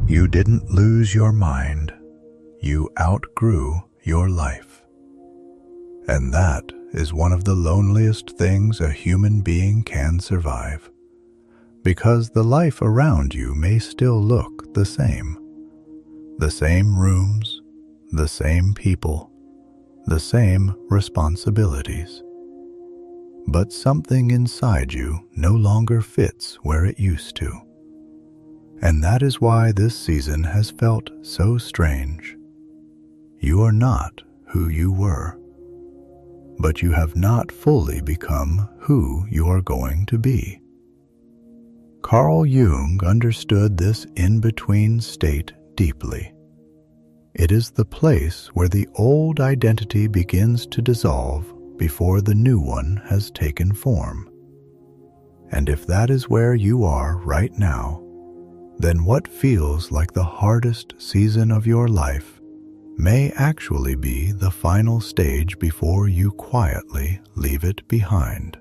You didn't lose your mind. You outgrew your life. And that is one of the loneliest things a human being can survive, because the life around you may still look the same. The same rooms, the same people, the same responsibilities. But something inside you no longer fits where it used to. And that is why this season has felt so strange. You are not who you were, but you have not fully become who you are going to be. Carl Jung understood this in-between state deeply. It is the place where the old identity begins to dissolve before the new one has taken form. And if that is where you are right now, then what feels like the hardest season of your life may actually be the final stage before you quietly leave it behind.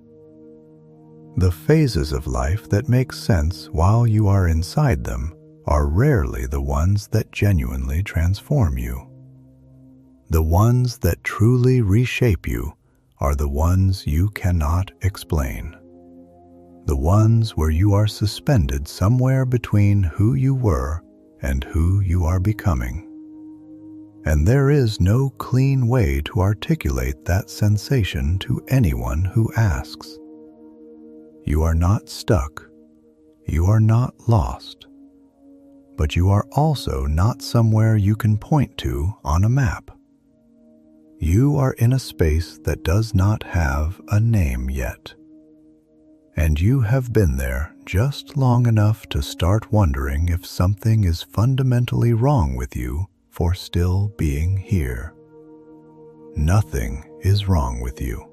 The phases of life that make sense while you are inside them are rarely the ones that genuinely transform you. The ones that truly reshape you are the ones you cannot explain. The ones where you are suspended somewhere between who you were and who you are becoming. And there is no clean way to articulate that sensation to anyone who asks. You are not stuck. You are not lost. But you are also not somewhere you can point to on a map. You are in a space that does not have a name yet. And you have been there just long enough to start wondering if something is fundamentally wrong with you for still being here. Nothing is wrong with you.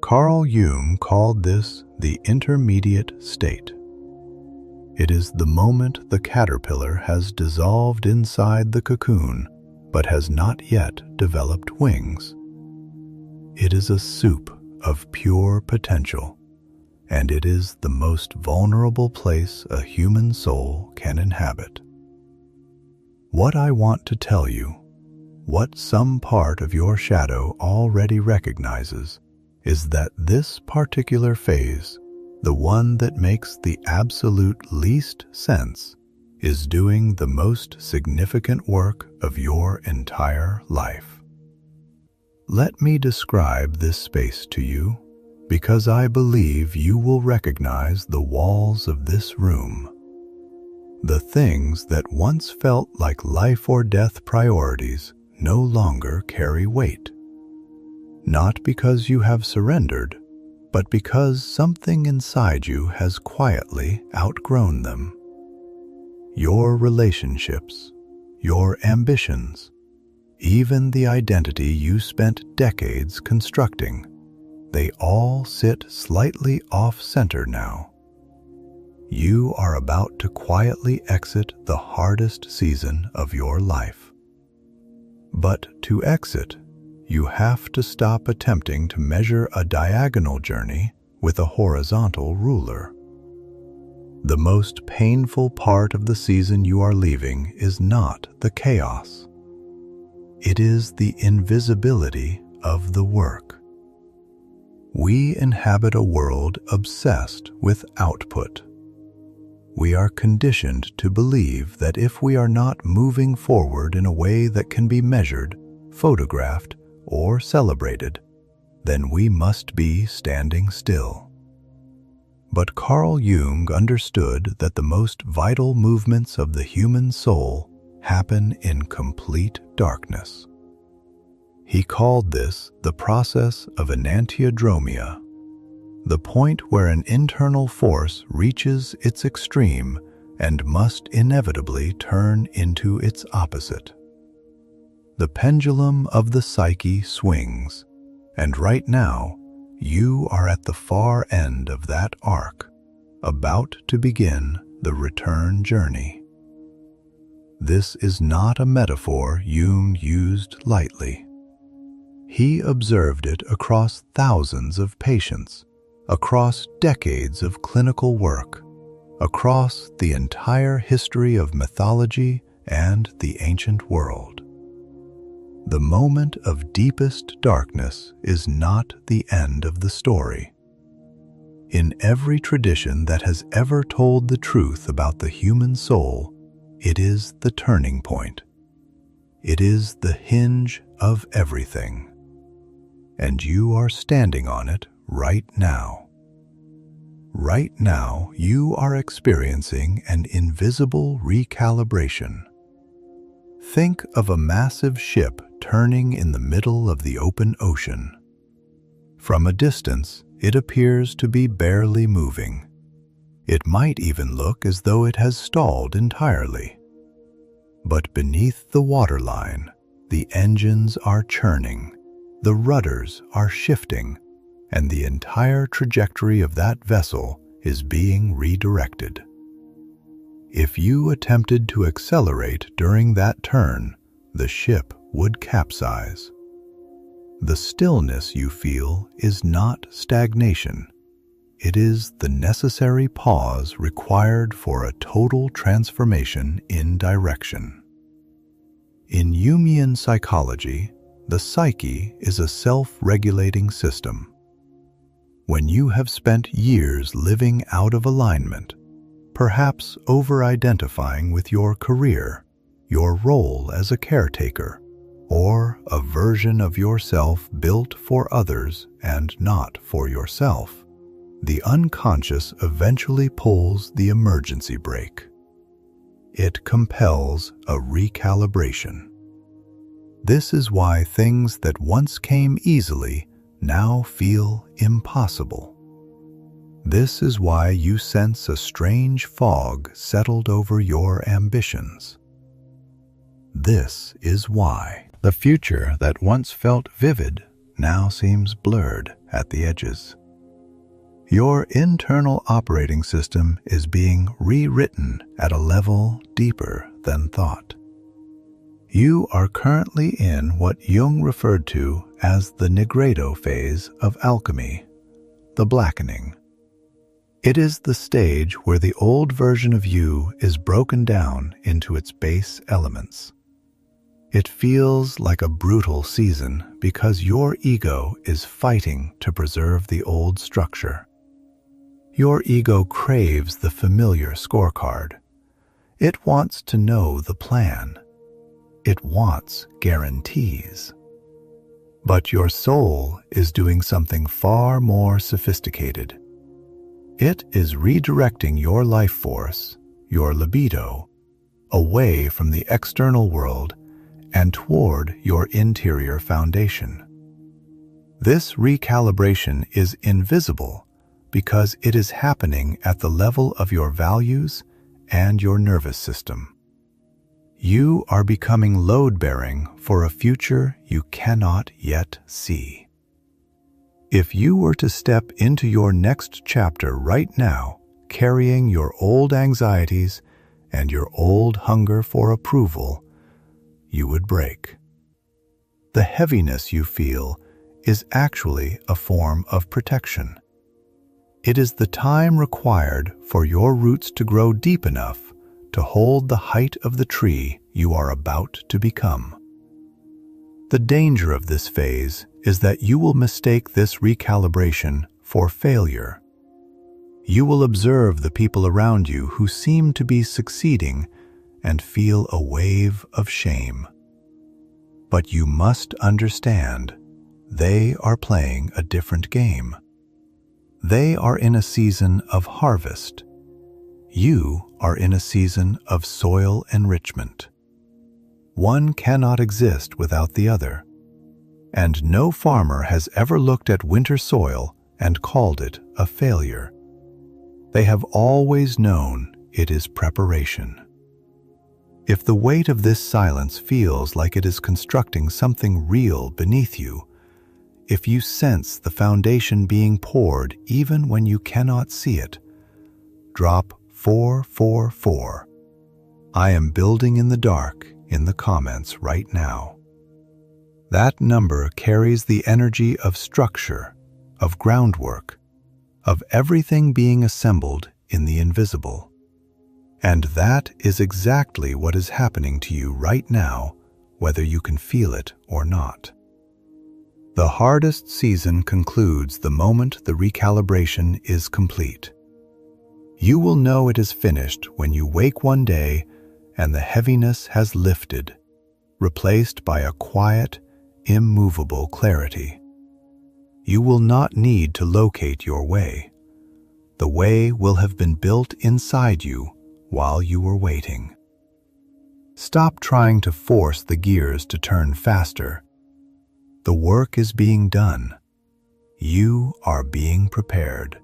Carl Jung called this the intermediate state. It is the moment the caterpillar has dissolved inside the cocoon, but has not yet developed wings. It is a soup of pure potential, and it is the most vulnerable place a human soul can inhabit. What I want to tell you, what some part of your shadow already recognizes, is that this particular phase, the one that makes the absolute least sense, is doing the most significant work of your entire life. Let me describe this space to you, because I believe you will recognize the walls of this room. The things that once felt like life or death priorities no longer carry weight. Not because you have surrendered, but because something inside you has quietly outgrown them. Your relationships, your ambitions, even the identity you spent decades constructing, they all sit slightly off-center now. You are about to quietly exit the hardest season of your life. But to exit, you have to stop attempting to measure a diagonal journey with a horizontal ruler. The most painful part of the season you are leaving is not the chaos. It is the invisibility of the work. We inhabit a world obsessed with output. We are conditioned to believe that if we are not moving forward in a way that can be measured, photographed, or celebrated, then we must be standing still. But Carl Jung understood that the most vital movements of the human soul happen in complete darkness. He called this the process of enantiodromia, the point where an internal force reaches its extreme and must inevitably turn into its opposite. The pendulum of the psyche swings, and right now, you are at the far end of that arc, about to begin the return journey. This is not a metaphor Jung used lightly. He observed it across thousands of patients, across decades of clinical work, across the entire history of mythology and the ancient world. The moment of deepest darkness is not the end of the story. In every tradition that has ever told the truth about the human soul, it is the turning point. It is the hinge of everything. And you are standing on it right now. Right now, you are experiencing an invisible recalibration. Think of a massive ship turning in the middle of the open ocean. From a distance, it appears to be barely moving. It might even look as though it has stalled entirely. But beneath the waterline, the engines are churning, the rudders are shifting, and the entire trajectory of that vessel is being redirected. If you attempted to accelerate during that turn, the ship would capsize. The stillness you feel is not stagnation. It is the necessary pause required for a total transformation in direction. In Jungian psychology, the psyche is a self-regulating system. When you have spent years living out of alignment, perhaps over-identifying with your career, your role as a caretaker, or a version of yourself built for others and not for yourself, the unconscious eventually pulls the emergency brake. It compels a recalibration. This is why things that once came easily now feel impossible. This is why you sense a strange fog settled over your ambitions. This is why the future that once felt vivid now seems blurred at the edges. Your internal operating system is being rewritten at a level deeper than thought. You are currently in what Jung referred to as the nigredo phase of alchemy, the blackening. It is the stage where the old version of you is broken down into its base elements. It feels like a brutal season because your ego is fighting to preserve the old structure. Your ego craves the familiar scorecard. It wants to know the plan. It wants guarantees. But your soul is doing something far more sophisticated. It is redirecting your life force, your libido, away from the external world and toward your interior foundation. This recalibration is invisible because it is happening at the level of your values and your nervous system. You are becoming load-bearing for a future you cannot yet see. If you were to step into your next chapter right now, carrying your old anxieties and your old hunger for approval, you would break. The heaviness you feel is actually a form of protection. It is the time required for your roots to grow deep enough to hold the height of the tree you are about to become. The danger of this phase is that you will mistake this recalibration for failure. You will observe the people around you who seem to be succeeding and feel a wave of shame. But you must understand, they are playing a different game. They are in a season of harvest. You are in a season of soil enrichment. One cannot exist without the other, and no farmer has ever looked at winter soil and called it a failure. They have always known it is preparation. If the weight of this silence feels like it is constructing something real beneath you, if you sense the foundation being poured even when you cannot see it, drop 444. I am building in the dark in the comments right now. That number carries the energy of structure, of groundwork, of everything being assembled in the invisible. And that is exactly what is happening to you right now, whether you can feel it or not. The hardest season concludes the moment the recalibration is complete. You will know it is finished when you wake one day and the heaviness has lifted, replaced by a quiet, immovable clarity. You will not need to locate your way. The way will have been built inside you while you were waiting. Stop trying to force the gears to turn faster. The work is being done. You are being prepared.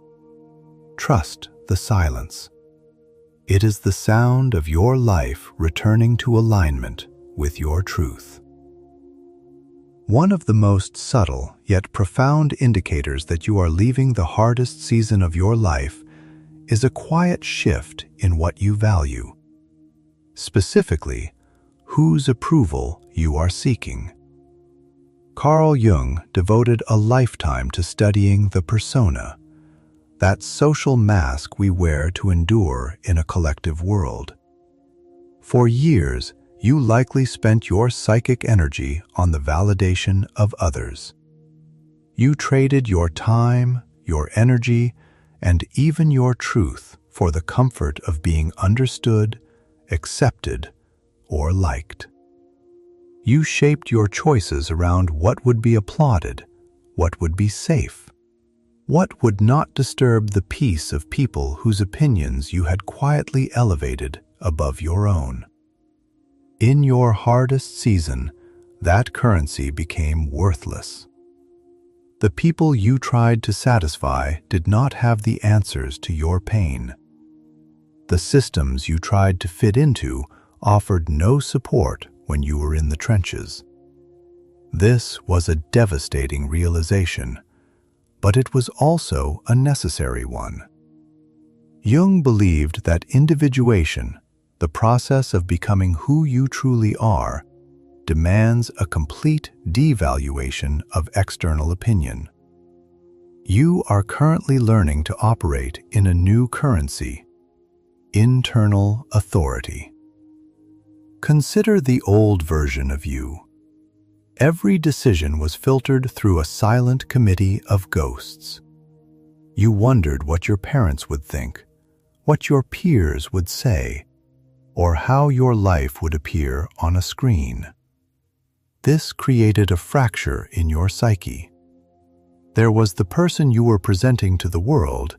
Trust the silence. It is the sound of your life returning to alignment with your truth. One of the most subtle yet profound indicators that you are leaving the hardest season of your life is a quiet shift in what you value. Specifically, whose approval you are seeking. Carl Jung devoted a lifetime to studying the persona, that social mask we wear to endure in a collective world. For years, you likely spent your psychic energy on the validation of others. You traded your time, your energy, and even your truth for the comfort of being understood, accepted, or liked. You shaped your choices around what would be applauded, what would be safe, what would not disturb the peace of people whose opinions you had quietly elevated above your own. In your hardest season, that currency became worthless. The people you tried to satisfy did not have the answers to your pain. The systems you tried to fit into offered no support when you were in the trenches. This was a devastating realization, but it was also a necessary one. Jung believed that individuation, the process of becoming who you truly are, demands a complete devaluation of external opinion. You are currently learning to operate in a new currency, internal authority. Consider the old version of you. Every decision was filtered through a silent committee of ghosts. You wondered what your parents would think, what your peers would say, or how your life would appear on a screen. This created a fracture in your psyche. There was the person you were presenting to the world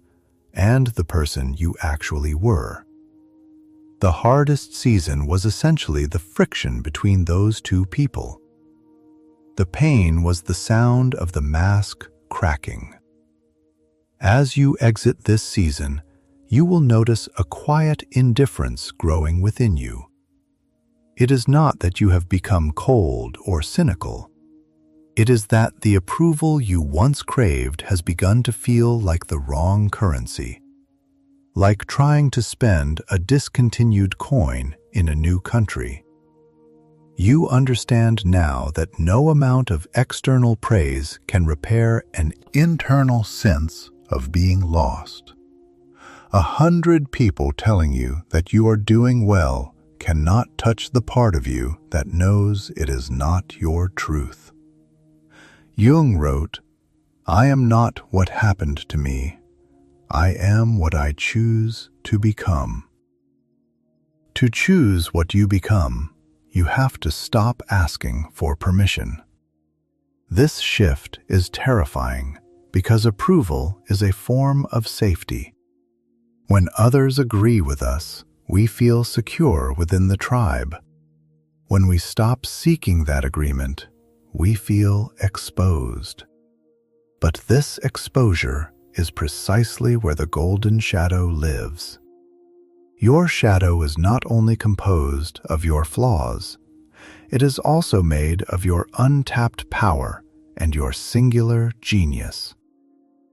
and the person you actually were. The hardest season was essentially the friction between those two people. The pain was the sound of the mask cracking. As you exit this season, you will notice a quiet indifference growing within you. It is not that you have become cold or cynical. It is that the approval you once craved has begun to feel like the wrong currency, like trying to spend a discontinued coin in a new country. You understand now that no amount of external praise can repair an internal sense of being lost. 100 people telling you that you are doing well cannot touch the part of you that knows it is not your truth. Jung wrote, "I am not what happened to me. I am what I choose to become." To choose what you become, you have to stop asking for permission. This shift is terrifying because approval is a form of safety. When others agree with us, we feel secure within the tribe. When we stop seeking that agreement, we feel exposed. But this exposure is precisely where the golden shadow lives. Your shadow is not only composed of your flaws, it is also made of your untapped power and your singular genius.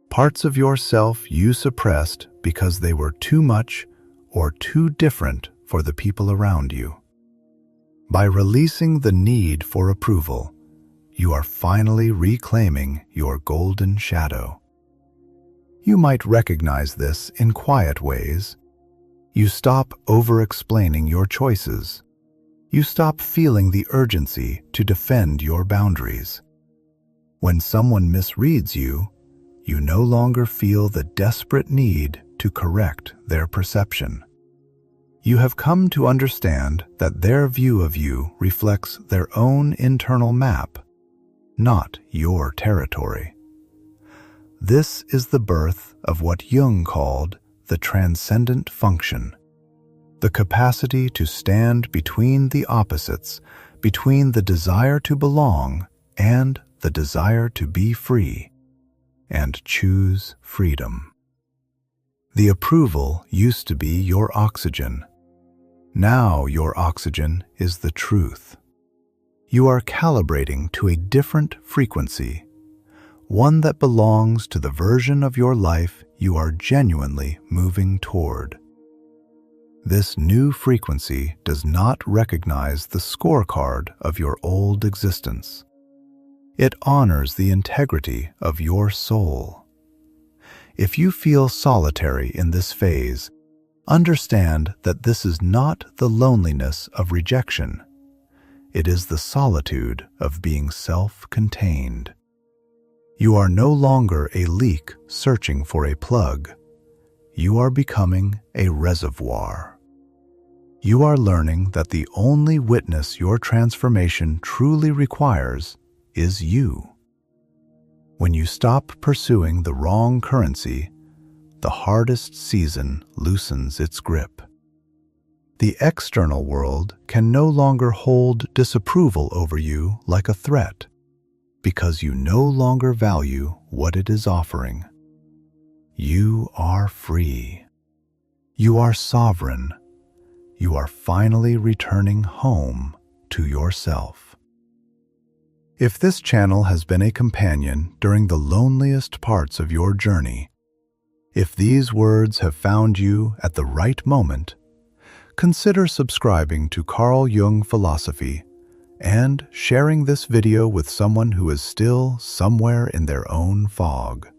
Parts of yourself you suppressed because they were too much or too different for the people around you. By releasing the need for approval, you are finally reclaiming your golden shadow. You might recognize this in quiet ways. You stop over-explaining your choices. You stop feeling the urgency to defend your boundaries. When someone misreads you, you no longer feel the desperate need to correct their perception. You have come to understand that their view of you reflects their own internal map, not your territory. This is the birth of what Jung called the transcendent function, the capacity to stand between the opposites, between the desire to belong and the desire to be free, and choose freedom. The approval used to be your oxygen. Now your oxygen is the truth. You are calibrating to a different frequency, one that belongs to the version of your life you are genuinely moving toward. This new frequency does not recognize the scorecard of your old existence. It honors the integrity of your soul. If you feel solitary in this phase, understand that this is not the loneliness of rejection. It is the solitude of being self-contained. You are no longer a leak searching for a plug. You are becoming a reservoir. You are learning that the only witness your transformation truly requires is you. When you stop pursuing the wrong currency, the hardest season loosens its grip. The external world can no longer hold disapproval over you like a threat, because you no longer value what it is offering. You are free. You are sovereign. You are finally returning home to yourself. If this channel has been a companion during the loneliest parts of your journey, if these words have found you at the right moment, consider subscribing to Carl Jung Philosophy and sharing this video with someone who is still somewhere in their own fog.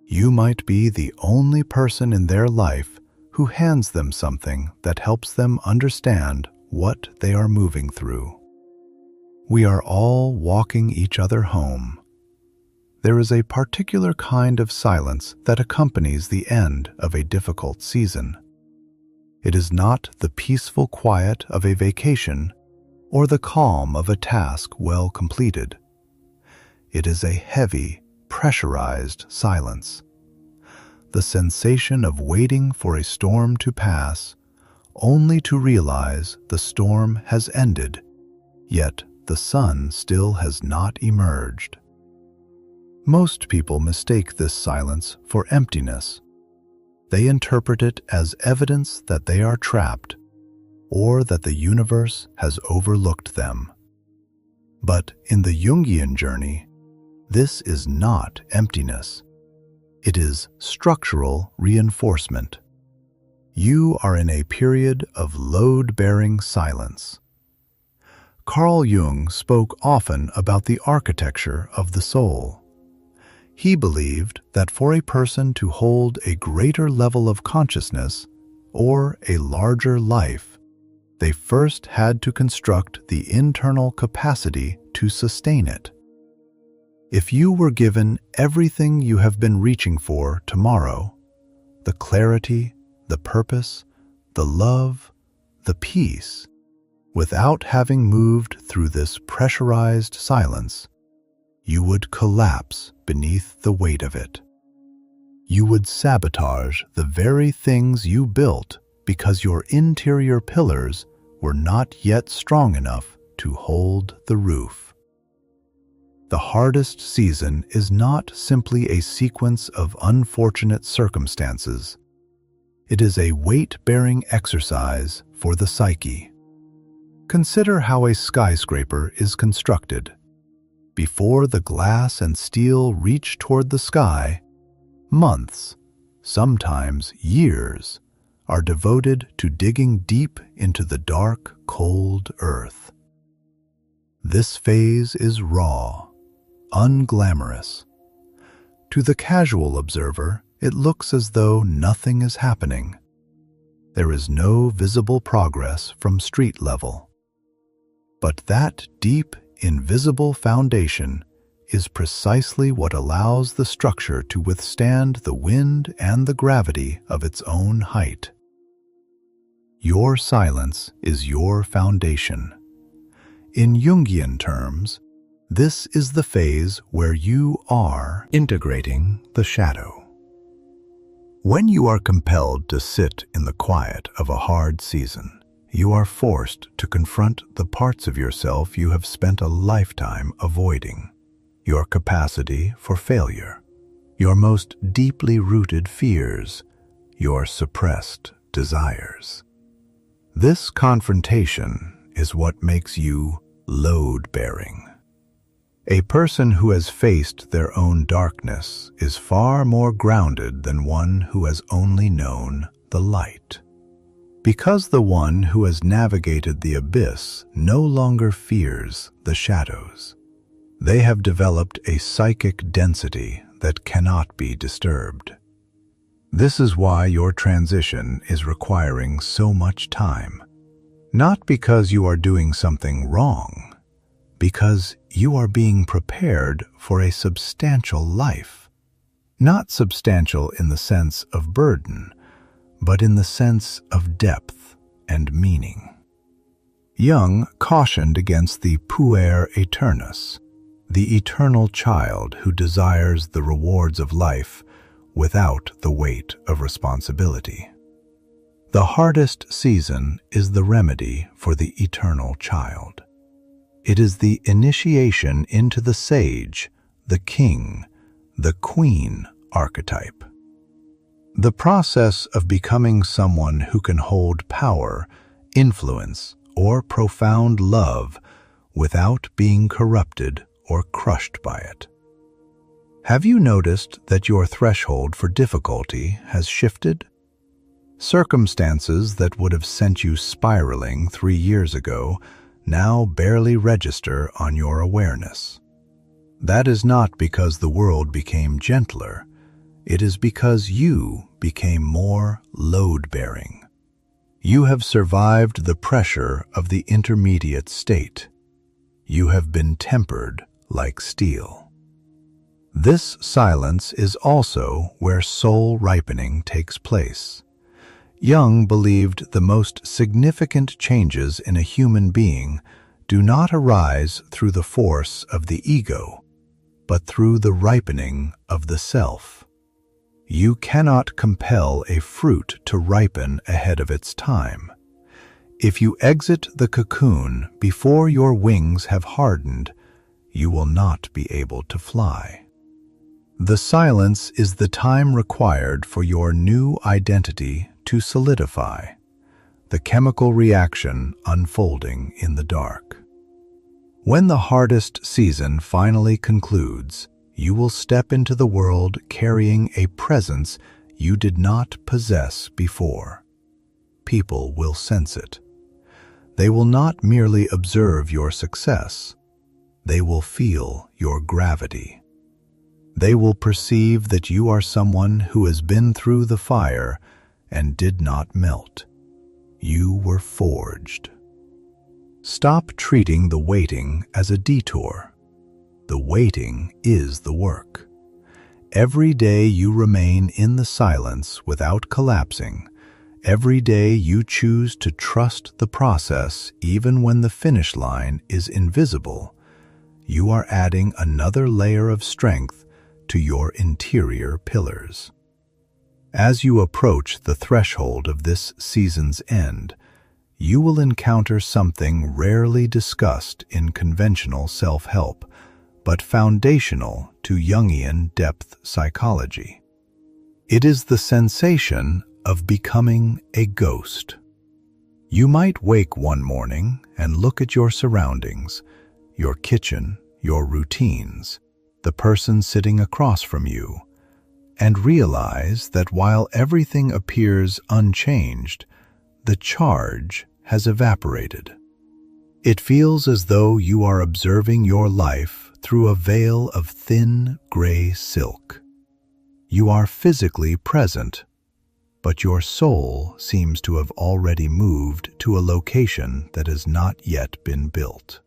You might be the only person in their life who hands them something that helps them understand what they are moving through. We are all walking each other home. There is a particular kind of silence that accompanies the end of a difficult season. It is not the peaceful quiet of a vacation or the calm of a task well completed. It is a heavy, pressurized silence. The sensation of waiting for a storm to pass, only to realize the storm has ended, yet the sun still has not emerged. Most people mistake this silence for emptiness. They interpret it as evidence that they are trapped, or that the universe has overlooked them. But in the Jungian journey, this is not emptiness. It is structural reinforcement. You are in a period of load-bearing silence. Carl Jung spoke often about the architecture of the soul. He believed that for a person to hold a greater level of consciousness or a larger life, they first had to construct the internal capacity to sustain it. If you were given everything you have been reaching for tomorrow, the clarity, the purpose, the love, the peace, without having moved through this pressurized silence, you would collapse beneath the weight of it. You would sabotage the very things you built because your interior pillars were not yet strong enough to hold the roof. The hardest season is not simply a sequence of unfortunate circumstances. It is a weight-bearing exercise for the psyche. Consider how a skyscraper is constructed. Before the glass and steel reach toward the sky, months, sometimes years, are devoted to digging deep into the dark, cold earth. This phase is raw, unglamorous. To the casual observer, it looks as though nothing is happening. There is no visible progress from street level. But that deep, invisible foundation is precisely what allows the structure to withstand the wind and the gravity of its own height. Your silence is your foundation. In Jungian terms, this is the phase where you are integrating the shadow. When you are compelled to sit in the quiet of a hard season, you are forced to confront the parts of yourself you have spent a lifetime avoiding. Your capacity for failure, your most deeply rooted fears, your suppressed desires. This confrontation is what makes you load-bearing. A person who has faced their own darkness is far more grounded than one who has only known the light. Because the one who has navigated the abyss no longer fears the shadows. They have developed a psychic density that cannot be disturbed. This is why your transition is requiring so much time. Not because you are doing something wrong, because you are being prepared for a substantial life. Not substantial in the sense of burden, but in the sense of depth and meaning. Jung cautioned against the puer aeternus, the eternal child who desires the rewards of life without the weight of responsibility. The hardest season is the remedy for the eternal child. It is the initiation into the sage, the king, the queen archetype. The process of becoming someone who can hold power, influence, or profound love without being corrupted or crushed by it. Have you noticed that your threshold for difficulty has shifted? Circumstances that would have sent you spiraling 3 years ago now barely register on your awareness. That is not because the world became gentler. It is because you became more load-bearing. You have survived the pressure of the intermediate state. You have been tempered like steel. This silence is also where soul ripening takes place. Jung believed the most significant changes in a human being do not arise through the force of the ego, but through the ripening of the self. You cannot compel a fruit to ripen ahead of its time. If you exit the cocoon before your wings have hardened, you will not be able to fly. The silence is the time required for your new identity to solidify, the chemical reaction unfolding in the dark. When the hardest season finally concludes, you will step into the world carrying a presence you did not possess before. People will sense it. They will not merely observe your success. They will feel your gravity. They will perceive that you are someone who has been through the fire and did not melt. You were forged. Stop treating the waiting as a detour. The waiting is the work. Every day you remain in the silence without collapsing, every day you choose to trust the process even when the finish line is invisible, you are adding another layer of strength to your interior pillars. As you approach the threshold of this season's end, you will encounter something rarely discussed in conventional self-help, but foundational to Jungian depth psychology. It is the sensation of becoming a ghost. You might wake one morning and look at your surroundings, your kitchen, your routines, the person sitting across from you, and realize that while everything appears unchanged, the charge has evaporated. It feels as though you are observing your life through a veil of thin gray silk. You are physically present, but your soul seems to have already moved to a location that has not yet been built.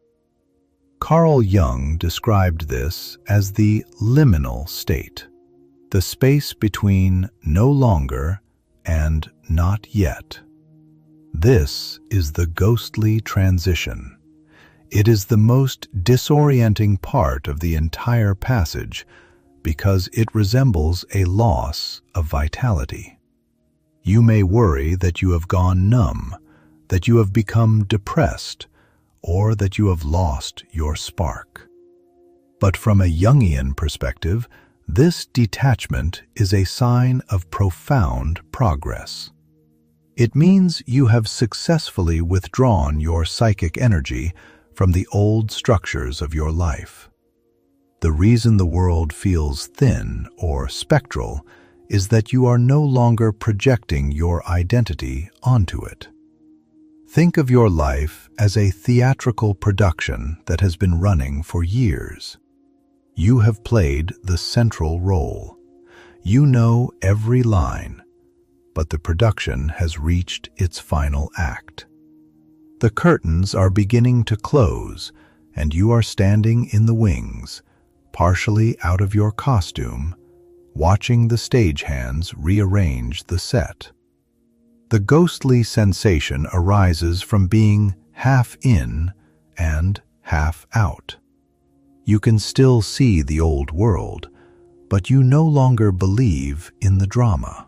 Carl Jung described this as the liminal state, the space between no longer and not yet. This is the ghostly transition. It is the most disorienting part of the entire passage because it resembles a loss of vitality. You may worry that you have gone numb, that you have become depressed, or that you have lost your spark. But from a Jungian perspective, this detachment is a sign of profound progress. It means you have successfully withdrawn your psychic energy from the old structures of your life. The reason the world feels thin or spectral is that you are no longer projecting your identity onto it. Think of your life as a theatrical production that has been running for years. You have played the central role. You know every line, but the production has reached its final act. The curtains are beginning to close, and you are standing in the wings, partially out of your costume, watching the stagehands rearrange the set. The ghostly sensation arises from being half in and half out. You can still see the old world, but you no longer believe in the drama.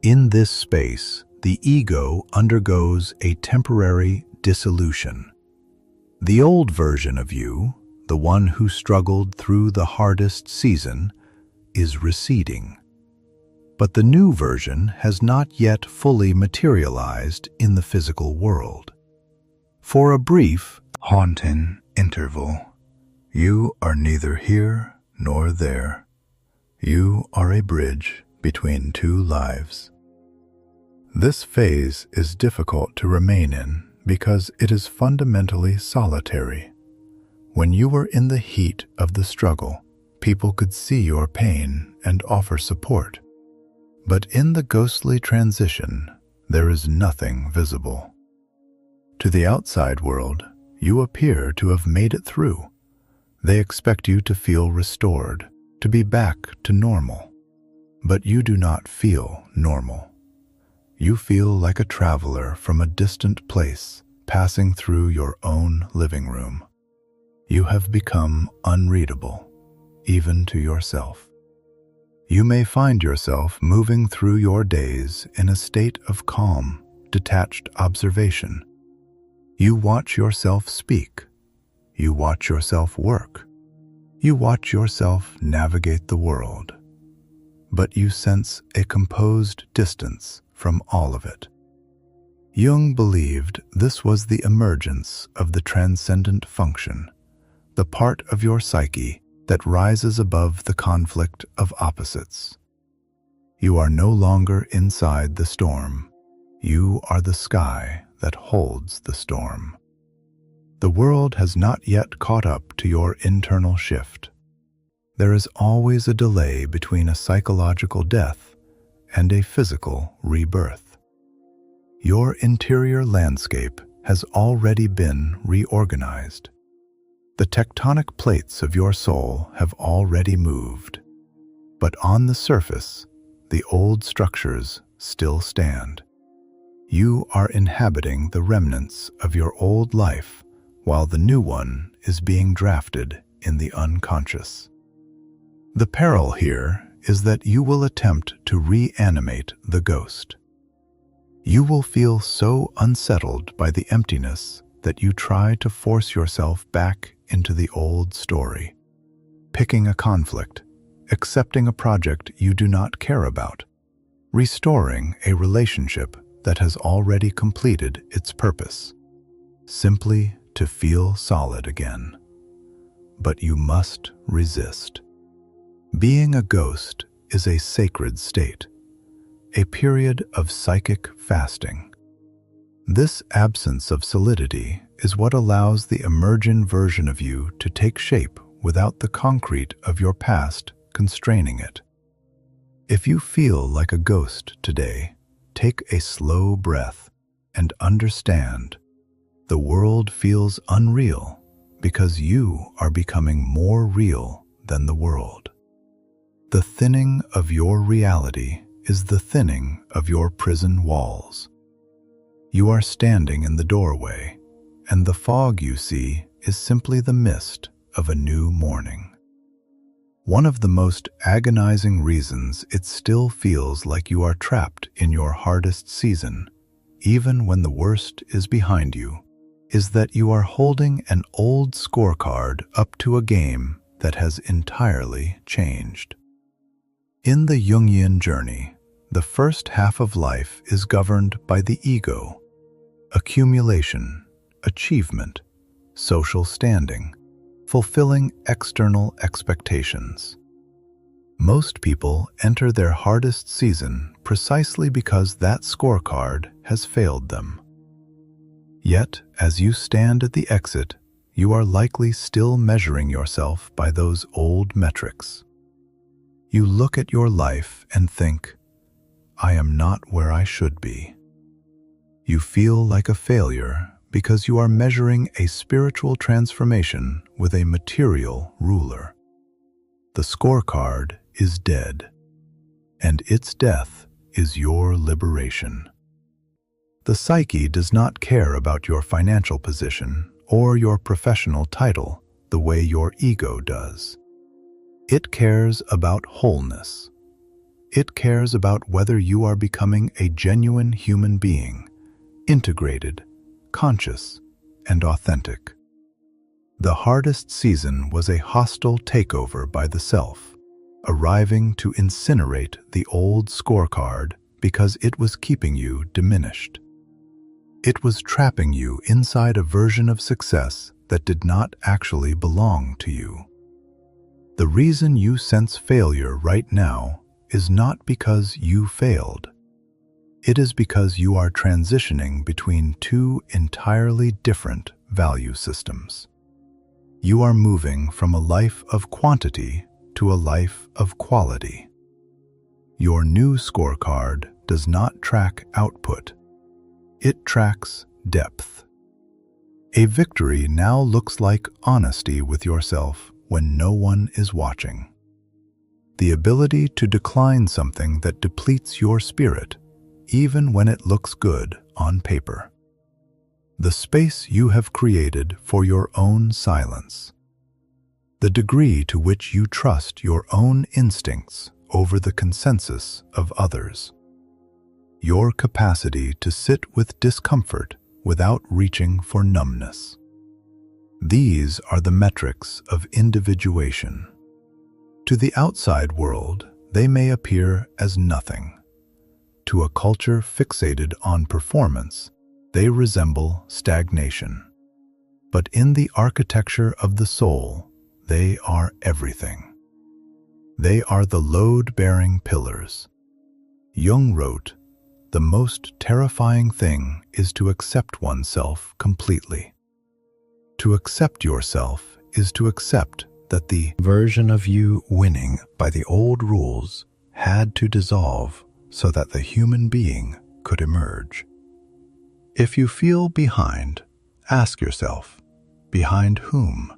In this space, the ego undergoes a temporary dissolution. The old version of you, the one who struggled through the hardest season, is receding. But the new version has not yet fully materialized in the physical world. For a brief, haunting interval, you are neither here nor there. You are a bridge between two lives. This phase is difficult to remain in because it is fundamentally solitary. When you were in the heat of the struggle, people could see your pain and offer support. But in the ghostly transition, there is nothing visible. To the outside world, you appear to have made it through. They expect you to feel restored, to be back to normal. But you do not feel normal. You feel like a traveler from a distant place passing through your own living room. You have become unreadable, even to yourself. You may find yourself moving through your days in a state of calm, detached observation. You watch yourself speak. You watch yourself work. You watch yourself navigate the world. But you sense a composed distance from all of it. Jung believed this was the emergence of the transcendent function, the part of your psyche that rises above the conflict of opposites. You are no longer inside the storm. You are the sky that holds the storm. The world has not yet caught up to your internal shift. There is always a delay between a psychological death and a physical rebirth. Your interior landscape has already been reorganized. The tectonic plates of your soul have already moved, but on the surface, the old structures still stand. You are inhabiting the remnants of your old life while the new one is being drafted in the unconscious. The peril here is that you will attempt to reanimate the ghost. You will feel so unsettled by the emptiness that you try to force yourself back into the old story, picking a conflict, accepting a project you do not care about, restoring a relationship that has already completed its purpose, simply to feel solid again. But you must resist. Being a ghost is a sacred state, a period of psychic fasting. This absence of solidity is what allows the emergent version of you to take shape without the concrete of your past constraining it. If you feel like a ghost today, take a slow breath and understand the world feels unreal because you are becoming more real than the world. The thinning of your reality is the thinning of your prison walls. You are standing in the doorway, and the fog you see is simply the mist of a new morning. One of the most agonizing reasons it still feels like you are trapped in your hardest season, even when the worst is behind you, is that you are holding an old scorecard up to a game that has entirely changed. In the Jungian journey, the first half of life is governed by the ego: accumulation, achievement, social standing, fulfilling external expectations. Most people enter their hardest season precisely because that scorecard has failed them. Yet, as you stand at the exit, you are likely still measuring yourself by those old metrics. You look at your life and think, "I am not where I should be." You feel like a failure because you are measuring a spiritual transformation with a material ruler. The scorecard is dead, and its death is your liberation. The psyche does not care about your financial position or your professional title the way your ego does. It cares about wholeness. It cares about whether you are becoming a genuine human being, integrated, conscious, and authentic. The hardest season was a hostile takeover by the self, arriving to incinerate the old scorecard because it was keeping you diminished. It was trapping you inside a version of success that did not actually belong to you. The reason you sense failure right now is not because you failed. It is because you are transitioning between two entirely different value systems. You are moving from a life of quantity to a life of quality. Your new scorecard does not track output. It tracks depth. A victory now looks like honesty with yourself when no one is watching. The ability to decline something that depletes your spirit, even when it looks good on paper. The space you have created for your own silence. The degree to which you trust your own instincts over the consensus of others. Your capacity to sit with discomfort without reaching for numbness. These are the metrics of individuation. To the outside world, they may appear as nothing. To a culture fixated on performance, they resemble stagnation. But in the architecture of the soul, they are everything. They are the load-bearing pillars. Jung wrote, "The most terrifying thing is to accept oneself completely." To accept yourself is to accept that the version of you winning by the old rules had to dissolve so that the human being could emerge. If you feel behind, ask yourself, behind whom?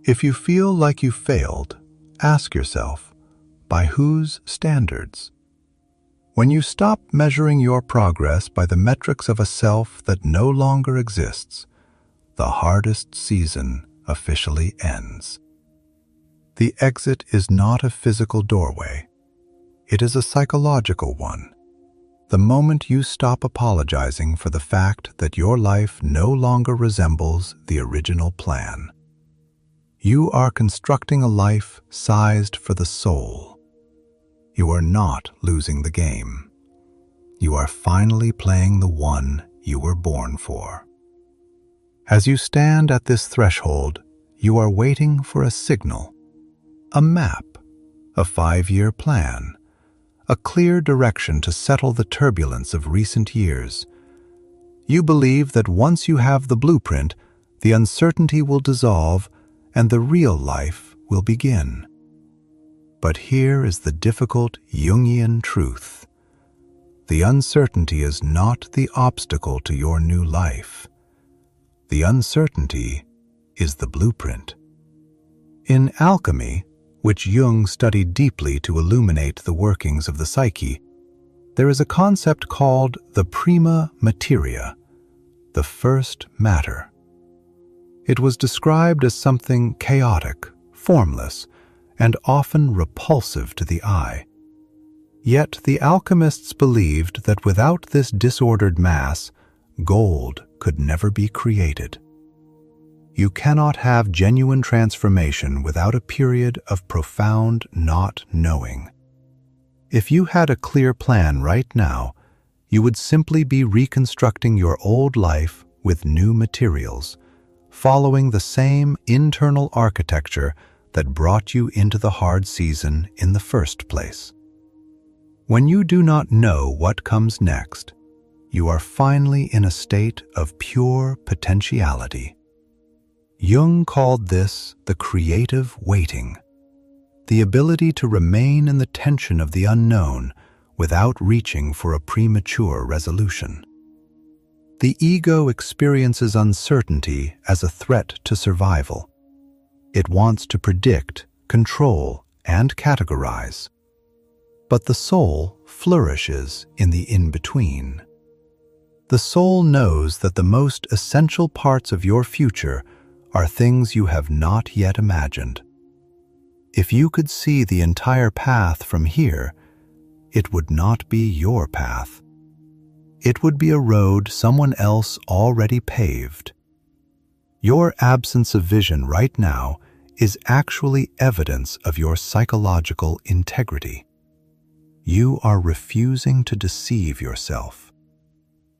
If you feel like you failed, ask yourself, by whose standards? When you stop measuring your progress by the metrics of a self that no longer exists, the hardest season officially ends. The exit is not a physical doorway. It is a psychological one. The moment you stop apologizing for the fact that your life no longer resembles the original plan, you are constructing a life sized for the soul. You are not losing the game. You are finally playing the one you were born for. As you stand at this threshold, you are waiting for a signal, a map, a 5-year plan, a clear direction to settle the turbulence of recent years. You believe that once you have the blueprint, the uncertainty will dissolve and the real life will begin. But here is the difficult Jungian truth. The uncertainty is not the obstacle to your new life. The uncertainty is the blueprint. In alchemy, which Jung studied deeply to illuminate the workings of the psyche, there is a concept called the prima materia, the first matter. It was described as something chaotic, formless, and often repulsive to the eye. Yet the alchemists believed that without this disordered mass, gold could never be created. You cannot have genuine transformation without a period of profound not knowing. If you had a clear plan right now, you would simply be reconstructing your old life with new materials, following the same internal architecture that brought you into the hard season in the first place. When you do not know what comes next, you are finally in a state of pure potentiality. Jung called this the creative waiting, the ability to remain in the tension of the unknown without reaching for a premature resolution. The ego experiences uncertainty as a threat to survival. It wants to predict, control, and categorize. But the soul flourishes in the in-between. The soul knows that the most essential parts of your future are things you have not yet imagined. If you could see the entire path from here, it would not be your path. It would be a road someone else already paved. Your absence of vision right now is actually evidence of your psychological integrity. You are refusing to deceive yourself.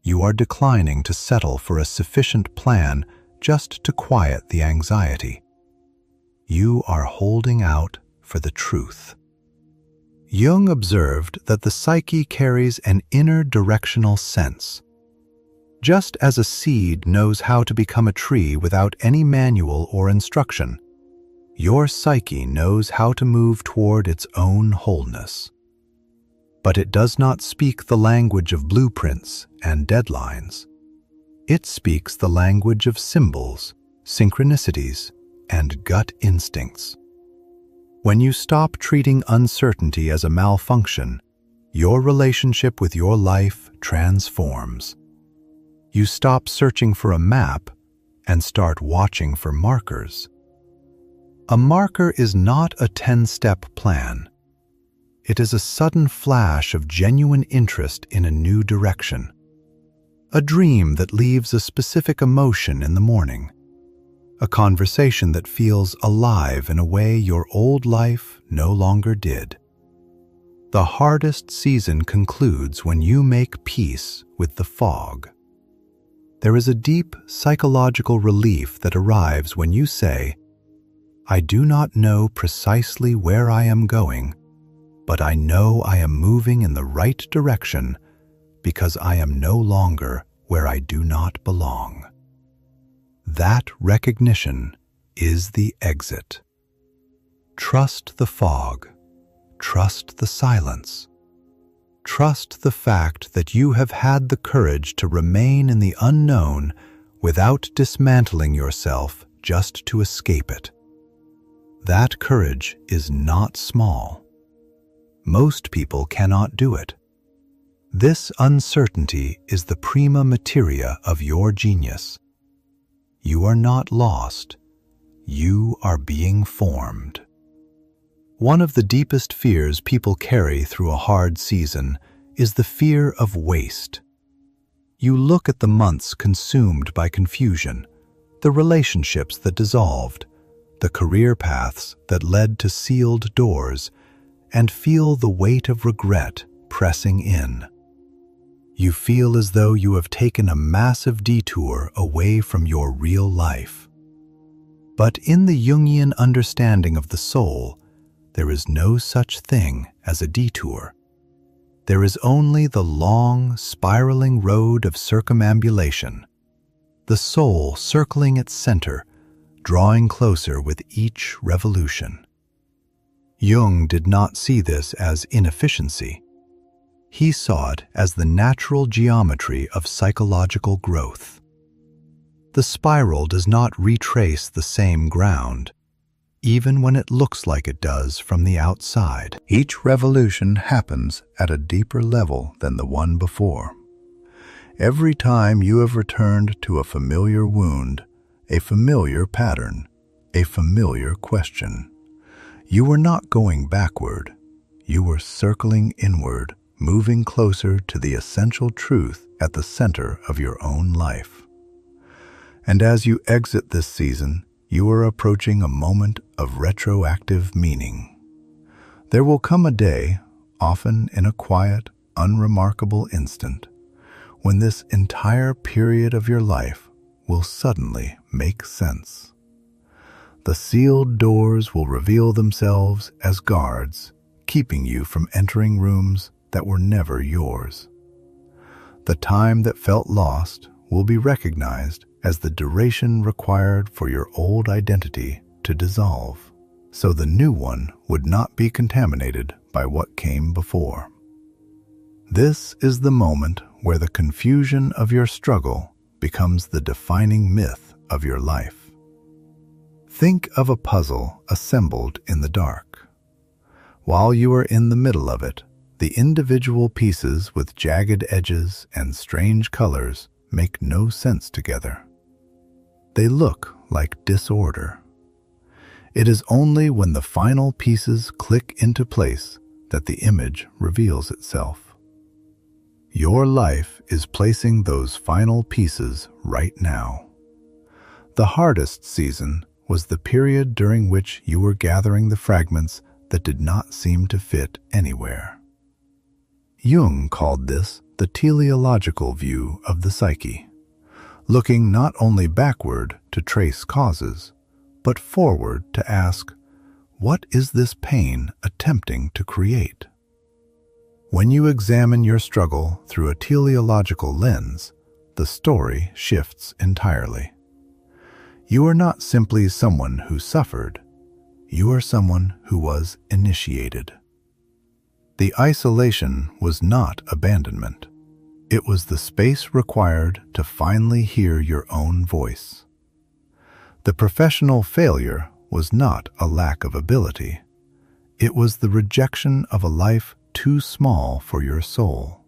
You are declining to settle for a sufficient plan just to quiet the anxiety. You are holding out for the truth. Jung observed that the psyche carries an inner directional sense. Just as a seed knows how to become a tree without any manual or instruction, your psyche knows how to move toward its own wholeness. But it does not speak the language of blueprints and deadlines. It speaks the language of symbols, synchronicities, and gut instincts. When you stop treating uncertainty as a malfunction, your relationship with your life transforms. You stop searching for a map and start watching for markers. A marker is not a 10-step plan. It is a sudden flash of genuine interest in a new direction. A dream that leaves a specific emotion in the morning. A conversation that feels alive in a way your old life no longer did. The hardest season concludes when you make peace with the fog. There is a deep psychological relief that arrives when you say, "I do not know precisely where I am going, but I know I am moving in the right direction because I am no longer where I do not belong." That recognition is the exit. Trust the fog. Trust the silence. Trust the fact that you have had the courage to remain in the unknown without dismantling yourself just to escape it. That courage is not small. Most people cannot do it. This uncertainty is the prima materia of your genius. You are not lost. You are being formed. One of the deepest fears people carry through a hard season is the fear of waste. You look at the months consumed by confusion, the relationships that dissolved, the career paths that led to sealed doors, and feel the weight of regret pressing in. You feel as though you have taken a massive detour away from your real life. But in the Jungian understanding of the soul, there is no such thing as a detour. There is only the long, spiraling road of circumambulation, the soul circling its center, drawing closer with each revolution. Jung did not see this as inefficiency. He saw it as the natural geometry of psychological growth. The spiral does not retrace the same ground, even when it looks like it does from the outside. Each revolution happens at a deeper level than the one before. Every time you have returned to a familiar wound, a familiar pattern, a familiar question, you were not going backward. You were circling inward, moving closer to the essential truth at the center of your own life. And as you exit this season, you are approaching a moment of retroactive meaning. There will come a day, often in a quiet, unremarkable instant, when this entire period of your life will suddenly make sense. The sealed doors will reveal themselves as guards, keeping you from entering rooms that were never yours. The time that felt lost will be recognized as the duration required for your old identity to dissolve, so the new one would not be contaminated by what came before. This is the moment where the confusion of your struggle becomes the defining myth of your life. Think of a puzzle assembled in the dark. While you are in the middle of it, the individual pieces with jagged edges and strange colors make no sense together. They look like disorder. It is only when the final pieces click into place that the image reveals itself. Your life is placing those final pieces right now. The hardest season was the period during which you were gathering the fragments that did not seem to fit anywhere. Jung called this the teleological view of the psyche, looking not only backward to trace causes, but forward to ask, what is this pain attempting to create? When you examine your struggle through a teleological lens, the story shifts entirely. You are not simply someone who suffered, you are someone who was initiated. The isolation was not abandonment. It was the space required to finally hear your own voice. The professional failure was not a lack of ability. It was the rejection of a life too small for your soul.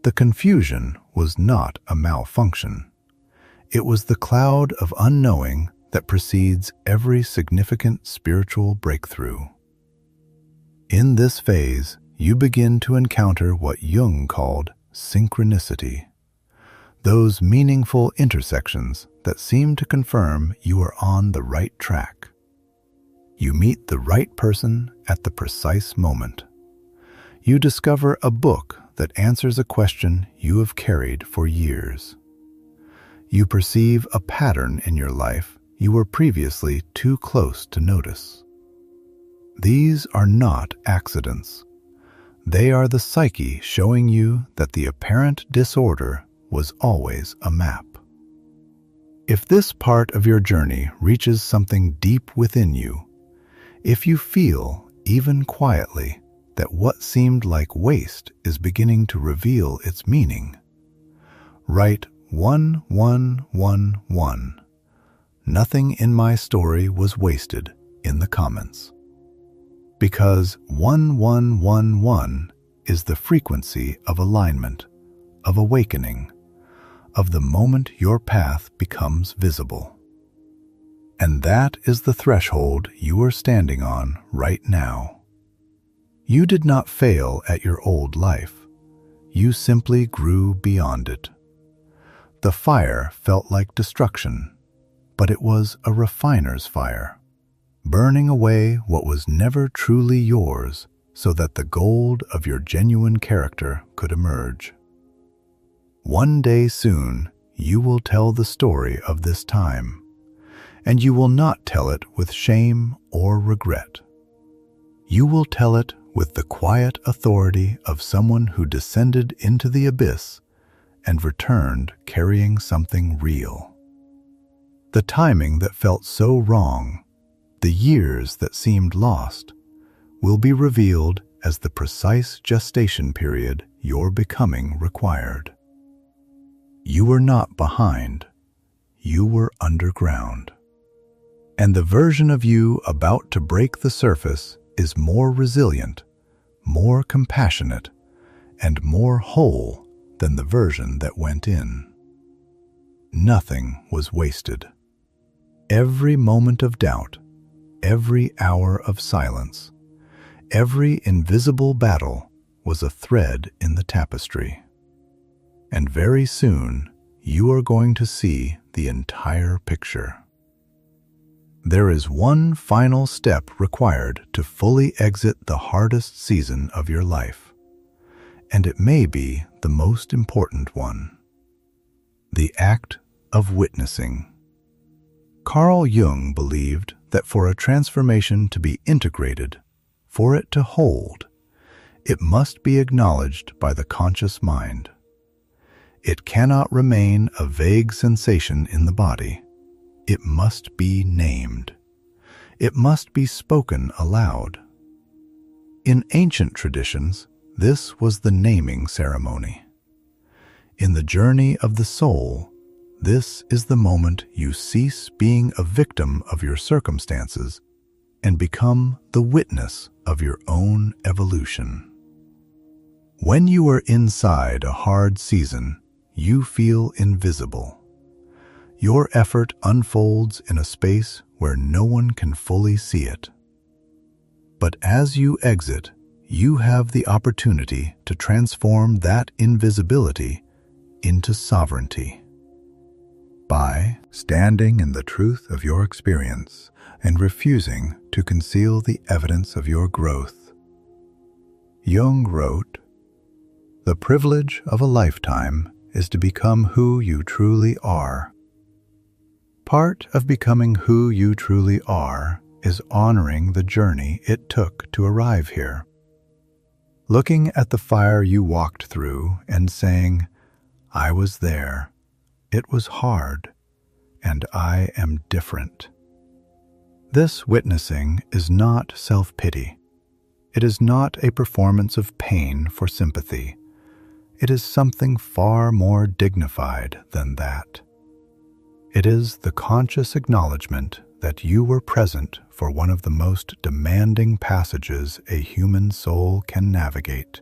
The confusion was not a malfunction. It was the cloud of unknowing that precedes every significant spiritual breakthrough. In this phase, you begin to encounter what Jung called synchronicity, those meaningful intersections that seem to confirm you are on the right track. You meet the right person at the precise moment. You discover a book that answers a question you have carried for years. You perceive a pattern in your life you were previously too close to notice. These are not accidents. They are the psyche showing you that the apparent disorder was always a map. If this part of your journey reaches something deep within you, if you feel, even quietly, that what seemed like waste is beginning to reveal its meaning, write 1111. Nothing in my story was wasted in the comments. Because 1111 is the frequency of alignment, of awakening, of the moment your path becomes visible. And that is the threshold you are standing on right now. You did not fail at your old life. You simply grew beyond it. The fire felt like destruction, but it was a refiner's fire, burning away what was never truly yours so that the gold of your genuine character could emerge. One day soon, you will tell the story of this time, and you will not tell it with shame or regret. You will tell it with the quiet authority of someone who descended into the abyss and returned carrying something real. The timing that felt so wrong, the years that seemed lost, will be revealed as the precise gestation period your becoming required. You were not behind, you were underground. And the version of you about to break the surface is more resilient, more compassionate, and more whole than the version that went in. Nothing was wasted. Every moment of doubt, every hour of silence, every invisible battle was a thread in the tapestry. And very soon, you are going to see the entire picture. There is one final step required to fully exit the hardest season of your life, and it may be the most important one: the act of witnessing. Carl Jung believed that for a transformation to be integrated, for it to hold, it must be acknowledged by the conscious mind. It cannot remain a vague sensation in the body. It must be named. It must be spoken aloud. In ancient traditions, this was the naming ceremony. In the journey of the soul, this is the moment you cease being a victim of your circumstances and become the witness of your own evolution. When you are inside a hard season, you feel invisible. Your effort unfolds in a space where no one can fully see it. But as you exit, you have the opportunity to transform that invisibility into sovereignty. By standing in the truth of your experience and refusing to conceal the evidence of your growth. Jung wrote, "The privilege of a lifetime is to become who you truly are." Part of becoming who you truly are is honoring the journey it took to arrive here. Looking at the fire you walked through and saying, "I was there, it was hard, and I am different." This witnessing is not self-pity. It is not a performance of pain for sympathy. It is something far more dignified than that. It is the conscious acknowledgement that you were present for one of the most demanding passages a human soul can navigate,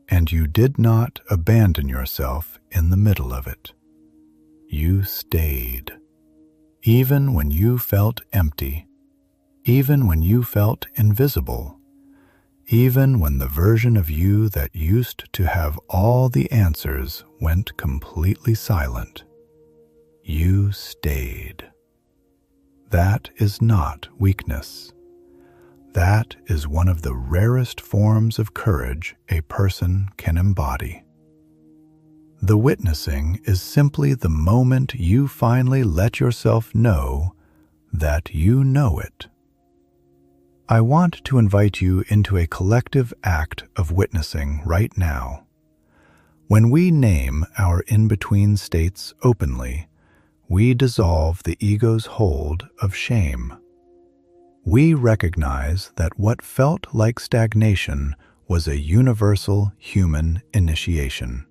and you did not abandon yourself in the middle of it. You stayed, even when you felt empty, even when you felt invisible, even when the version of you that used to have all the answers went completely silent. You stayed. That is not weakness. That is one of the rarest forms of courage a person can embody. The witnessing is simply the moment you finally let yourself know that you know it. I want to invite you into a collective act of witnessing right now. When we name our in-between states openly, we dissolve the ego's hold of shame. We recognize that what felt like stagnation was a universal human initiation.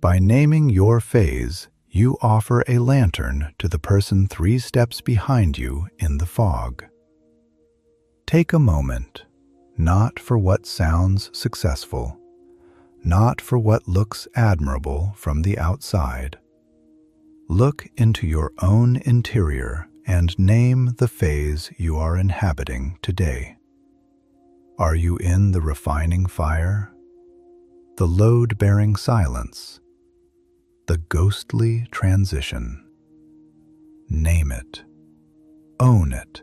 By naming your phase, you offer a lantern to the person 3 steps behind you in the fog. Take a moment, not for what sounds successful, not for what looks admirable from the outside. Look into your own interior and name the phase you are inhabiting today. Are you in the refining fire, the load-bearing silence, the ghostly transition? Name it. Own it.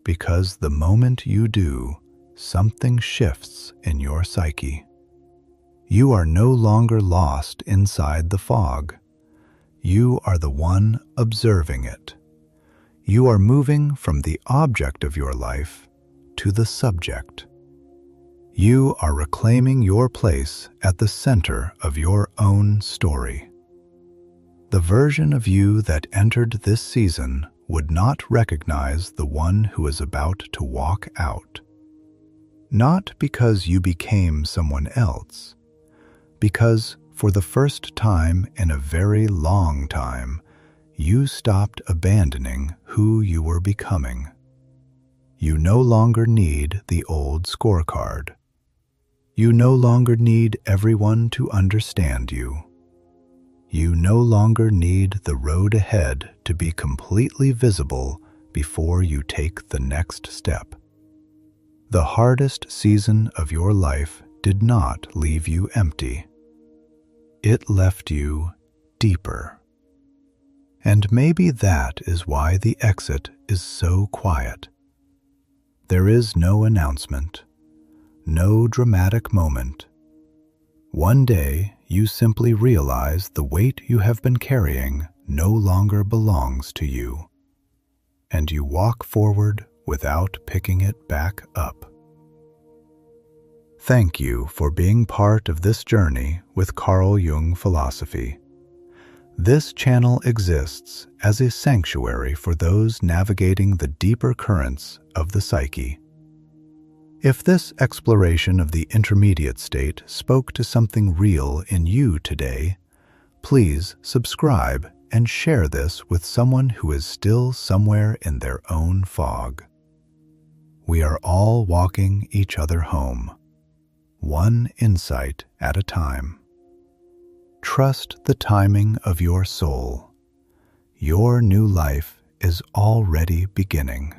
Because the moment you do, something shifts in your psyche. You are no longer lost inside the fog. You are the one observing it. You are moving from the object of your life to the subject. You are reclaiming your place at the center of your own story. The version of you that entered this season would not recognize the one who is about to walk out. not because you became someone else, because for the first time in a very long time, you stopped abandoning who you were becoming. You no longer need the old scorecard. You no longer need everyone to understand you. You no longer need the road ahead to be completely visible before you take the next step. The hardest season of your life did not leave you empty. It left you deeper. And maybe that is why the exit is so quiet. There is no announcement, no dramatic moment. One day, you simply realize the weight you have been carrying no longer belongs to you, and you walk forward without picking it back up. Thank you for being part of this journey with Carl Jung philosophy. This channel exists as a sanctuary for those navigating the deeper currents of the psyche. If this exploration of the intermediate state spoke to something real in you today, please subscribe and share this with someone who is still somewhere in their own fog. We are all walking each other home, one insight at a time. Trust the timing of your soul. Your new life is already beginning.